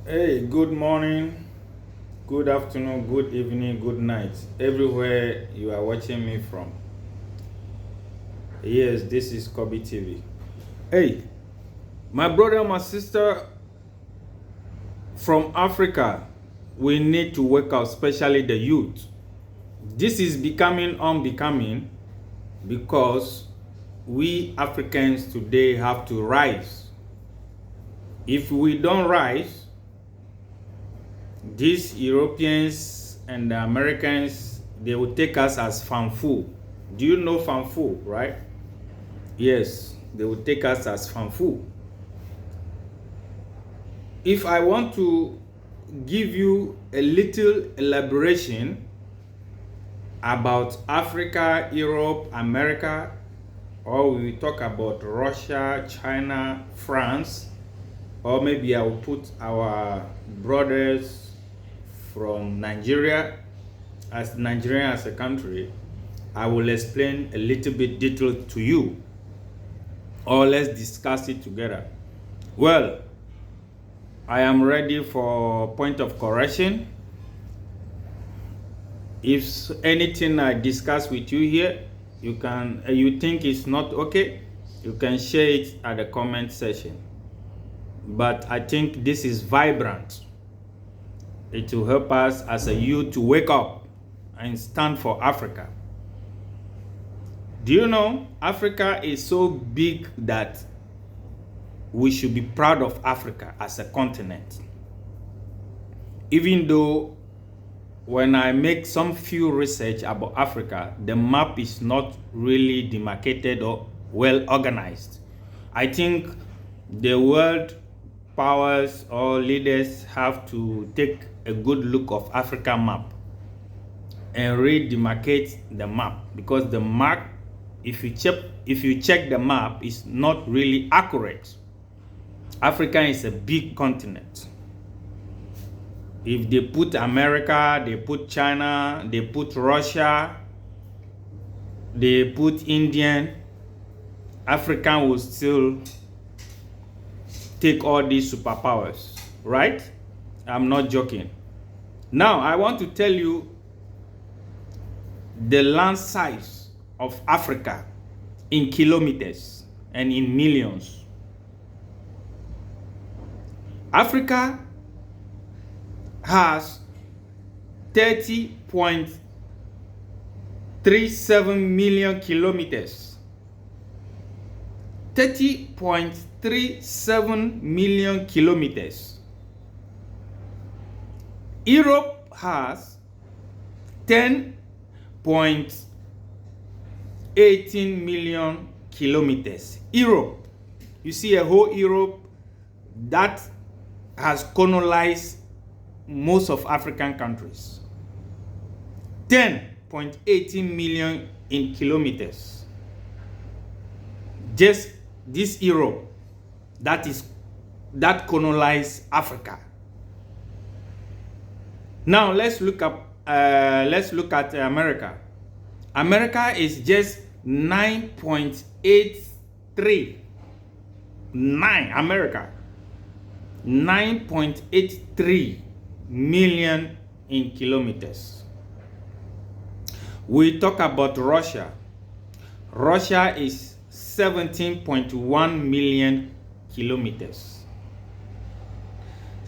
Hey, good morning, good afternoon, good evening, good night, everywhere you are watching me from. Yes, this is Kobe TV. Hey, my brother, my sister from Africa, we need to wake up, especially the youth. This is becoming unbecoming because we Africans today have to rise. If we don't rise, these Europeans and the Americans, they will take us as fanfu. Do you know fanfu, right? Yes, they will take us as fanfu. If I want to give you a little elaboration about Africa, Europe, America, or we talk about Russia, China, France, or maybe I will put our brothers from Nigeria as a country, I will explain a little bit detailed to you, or let's discuss it together. Well, I am ready for point of correction. If anything I discuss with you here, you think it's not okay, you can share it at the comment section. But I think this is vibrant. It will help us as a youth to wake up and stand for Africa. Do you know Africa is so big that we should be proud of Africa as a continent? Even though when I make some few research about Africa, the map is not really demarcated or well organized. I think the world powers or leaders have to take a good look of Africa map and re-demarcate the map, because the map, if you check the map, is not really accurate. Africa is a big continent. If they put America, they put China, they put Russia, they put Indian, Africa will still take all these superpowers, right? I'm not joking. Now, I want to tell you the land size of Africa in kilometers and in millions. Africa has 30.37 million kilometers. 30.37 million kilometers. Europe has 10.18 million kilometers. Europe, you see a whole Europe that has colonized most of African countries. 10.18 million in kilometers. Just this Europe that colonized Africa. Now let's look at America. America is just 9.83. America 9.83 million in kilometers. We talk about Russia. Russia is 17.1 million kilometers.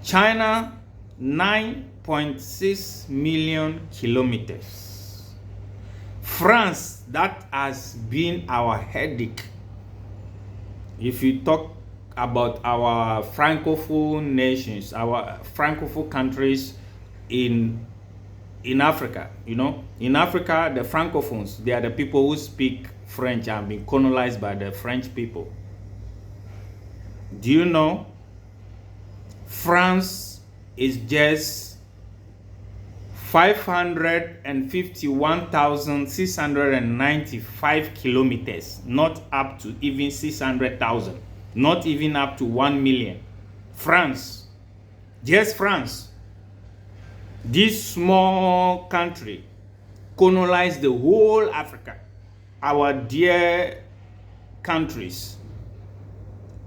China 9.6 million kilometers. France, that has been our headache. If you talk about our francophone nations, our francophone countries in Africa, in Africa, the francophones, they are the people who speak French and been colonized by the French people. Do you know France is just 551,695 kilometers, not up to even 600,000, not even up to 1 million. France, just France, this small country colonized the whole Africa, our dear countries,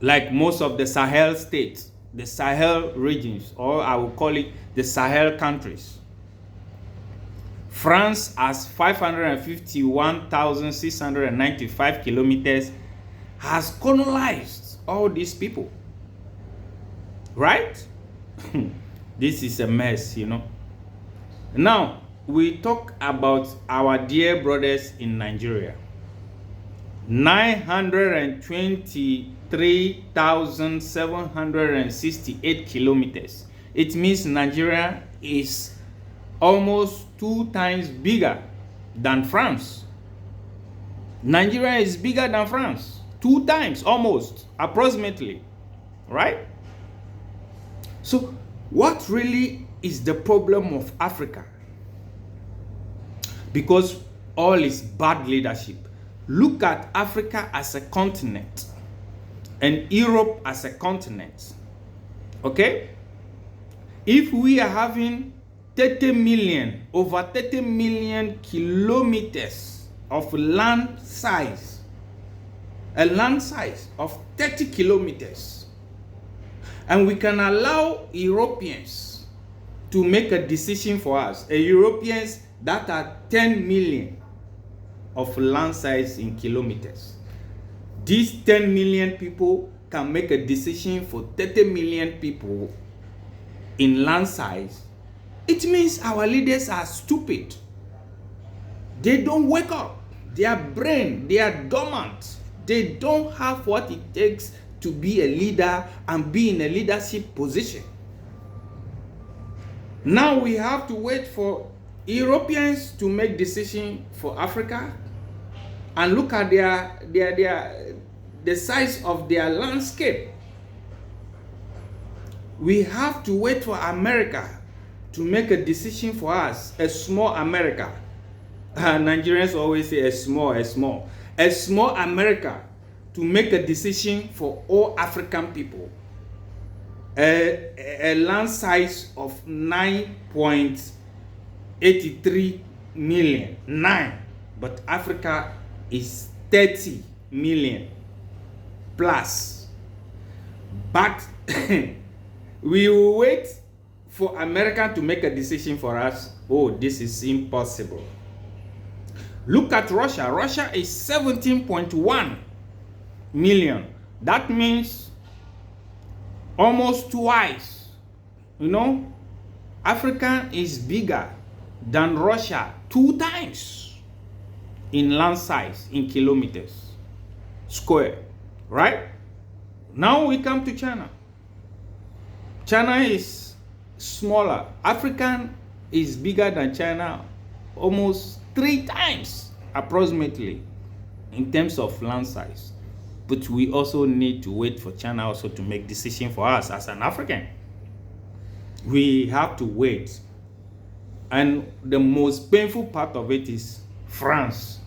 like most of the Sahel states. the Sahel regions, or I will call it the Sahel countries. France has 551,695 kilometers, has colonized all these people. Right? This is a mess, you know. Now, we talk about our dear brothers in Nigeria. 923,768 kilometers. It means Nigeria is almost 2 times bigger than France. Nigeria is bigger than France. 2 times, almost, approximately. Right? So, what really is the problem of Africa? Because all is bad leadership. Look at Africa as a continent and Europe as a continent. Okay? If we are having 30 million, over 30 million kilometers of land size, a land size of 30 kilometers, and we can allow Europeans to make a decision for us, Europeans that are 10 million of land size in kilometers. These 10 million people can make a decision for 30 million people in land size. It means our leaders are stupid. They don't wake up. Their brain, they are dormant. They don't have what it takes to be a leader and be in a leadership position. Now we have to wait for Europeans to make decision for Africa, and look at the size of their landscape. We have to wait for America to make a decision for us, a small America. Nigerians always say a small America to make a decision for all African people. A land size of 9.83 million. 9. But Africa is 30 million plus. But we will wait for America to make a decision for us. Oh, this is impossible. Look at Russia. Russia is 17.1 million. That means almost twice. You know, Africa is bigger than Russia 2 times in land size, in kilometers square. Right? Now we come to China. China is smaller. Africa is bigger than China almost 3 times approximately in terms of land size. But we also need to wait for China also to make decision for us as an African. We have to wait. And the most painful part of it is France.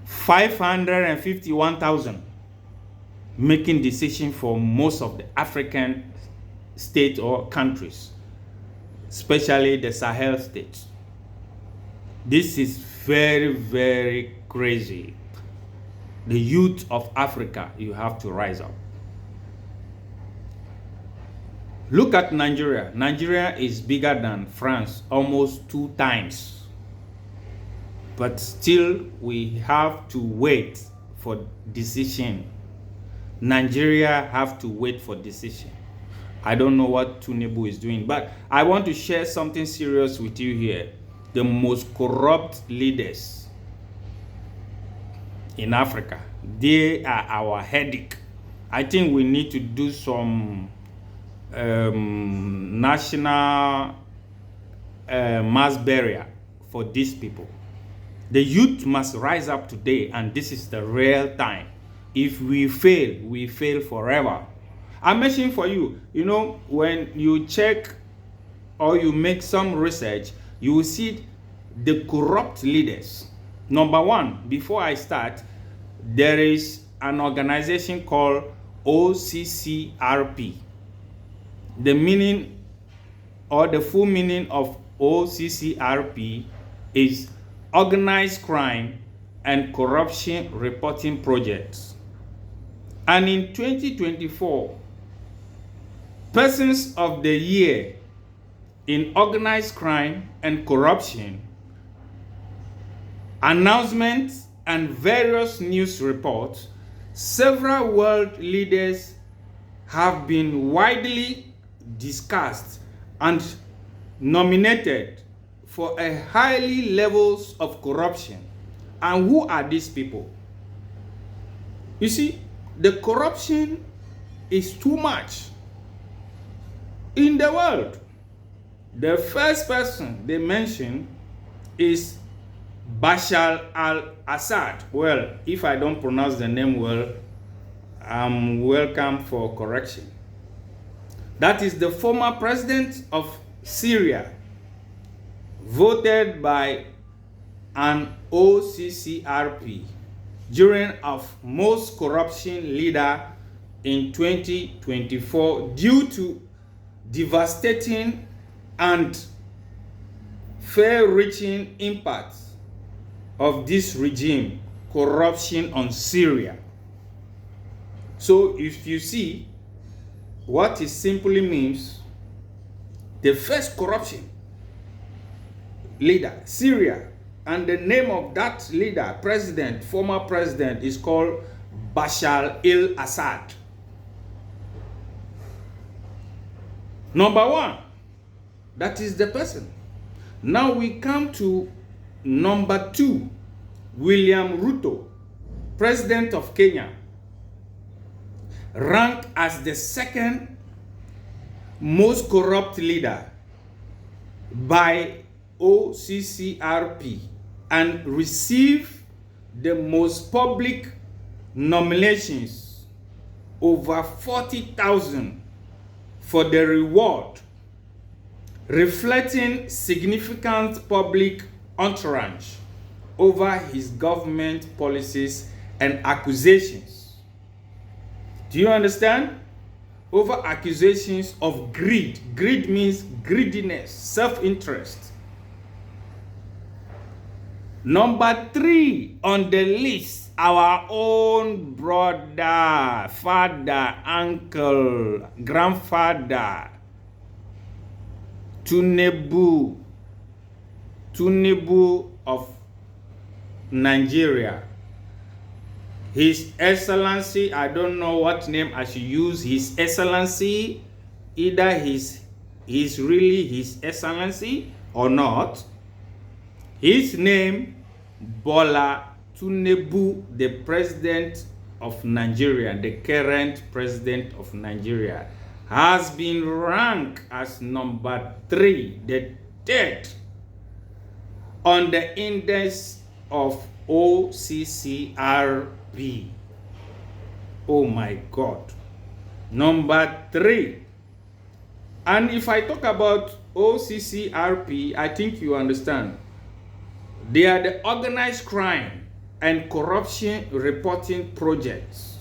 551,000 making decision for most of the African states or countries, especially the Sahel states. This is very, very crazy. The youth of Africa, you have to rise up. Look at Nigeria. Nigeria is bigger than France, almost 2 times. But still, we have to wait for decision. Nigeria have to wait for decision. I don't know what Tinubu is doing, but I want to share something serious with you here. The most corrupt leaders in Africa, they are our headache. I think we need to do some national mass burial for these people. The youth must rise up today, and this is the real time. If we fail forever. I mentioned for you, you know, when you check or you make some research, you will see the corrupt leaders. Number 1, before I start, there is an organization called OCCRP. The meaning or the full meaning of OCCRP is Organized Crime and Corruption Reporting Projects. And in 2024, Persons of the Year in Organized Crime and Corruption, announcements and various news reports, several world leaders have been widely discussed and nominated for a highly levels of corruption. And who are these people? You see, the corruption is too much in the world. The first person they mention is Bashar al-Assad. Well, if I don't pronounce the name well, I'm welcome for correction. That is the former president of Syria, voted by an OCCRP during of most corruption leader in 2024 due to devastating and far-reaching impacts of this regime corruption on Syria. So if you see what it simply means, the first corruption leader, Syria, and the name of that leader, president, former president, is called Bashar al-Assad. Number one, that is the person. Now we come to number two, William Ruto, president of Kenya, ranked as the second most corrupt leader by OCCRP and received the most public nominations, over 40,000, for the reward, reflecting significant public entourage over his government policies and accusations. Do you understand? Over accusations of greed. Greed means greediness, self-interest. Number three on the list, our own brother, father, uncle, grandfather, Tinubu of Nigeria. His Excellency, I don't know what name I should use. His Excellency, either he's really His Excellency or not. His name, Bola Tinubu, the president of Nigeria, the current president of Nigeria, has been ranked as number 3, the third, on the index of OCCRP. Oh my God. Number 3. And if I talk about OCCRP, I think you understand. They are the Organized Crime and Corruption Reporting Projects.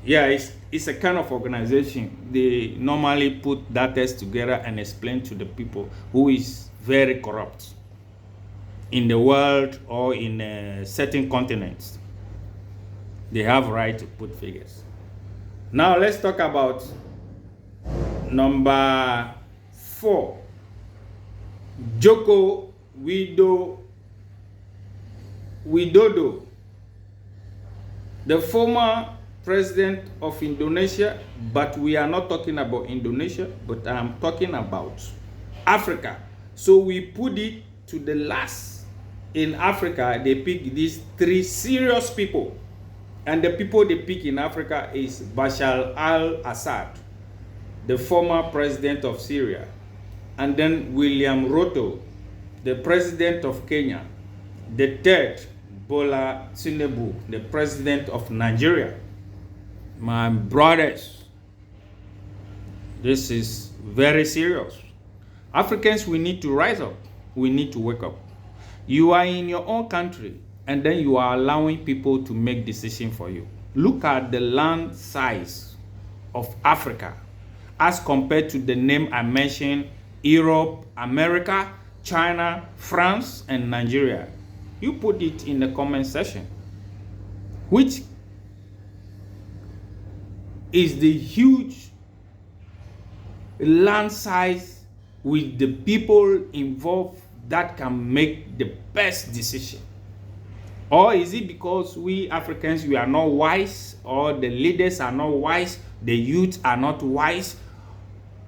Yeah, it's a kind of organization. They normally put data together and explain to the people who is very corrupt in the world or in certain continents. They have right to put figures. Now let's talk about number 4. Joko Widodo, the former president of Indonesia, but we are not talking about Indonesia, but I'm talking about Africa. So we put it to the last. In Africa, they pick these 3 serious people. And the people they pick in Africa is Bashar al-Assad, the former president of Syria, and then William Ruto, the president of Kenya, the third, Bola Tinubu, the president of Nigeria. My brothers, this is very serious. Africans, we need to rise up. We need to wake up. You are in your own country, and then you are allowing people to make decisions for you. Look at the land size of Africa as compared to the name I mentioned, Europe, America, China, France, and Nigeria. You put it in the comment section. Which is the huge land size with the people involved that can make the best decision? Or is it because we Africans, we are not wise, or the leaders are not wise, the youth are not wise?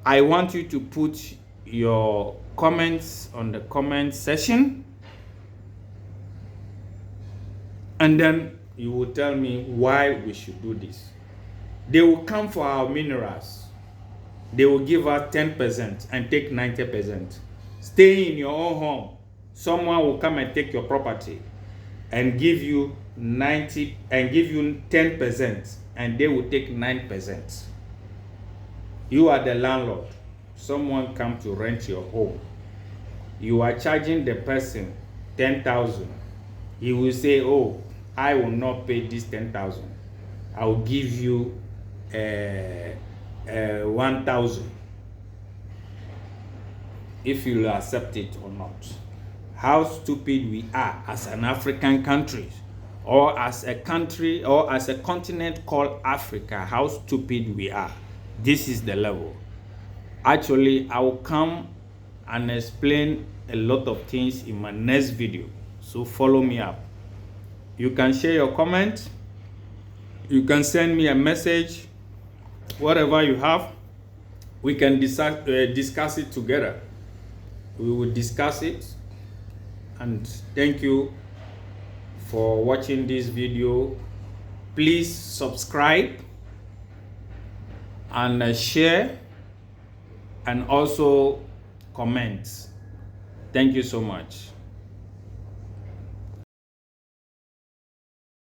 I want you to put your comments on the comment section, and then you will tell me why we should do this. They will come for our minerals. They will give us 10% and take 90%. Stay in your own home. Someone will come and take your property and give you 90 and give you 10%, and they will take 9%. You are the landlord. Someone come to rent your home. You are charging the person 10,000. He will say, "Oh, I will not pay this 10,000. I will give you 1,000 if you will accept it or not." How stupid we are as an African country, or as a country, or as a continent called Africa. How stupid we are. This is the level. Actually, I will come and explain a lot of things in my next video, so follow me up. You can share your comment, you can send me a message, whatever you have, we can discuss it together. We will discuss it. And thank you for watching this video. Please subscribe and share, and also comment. Thank you so much.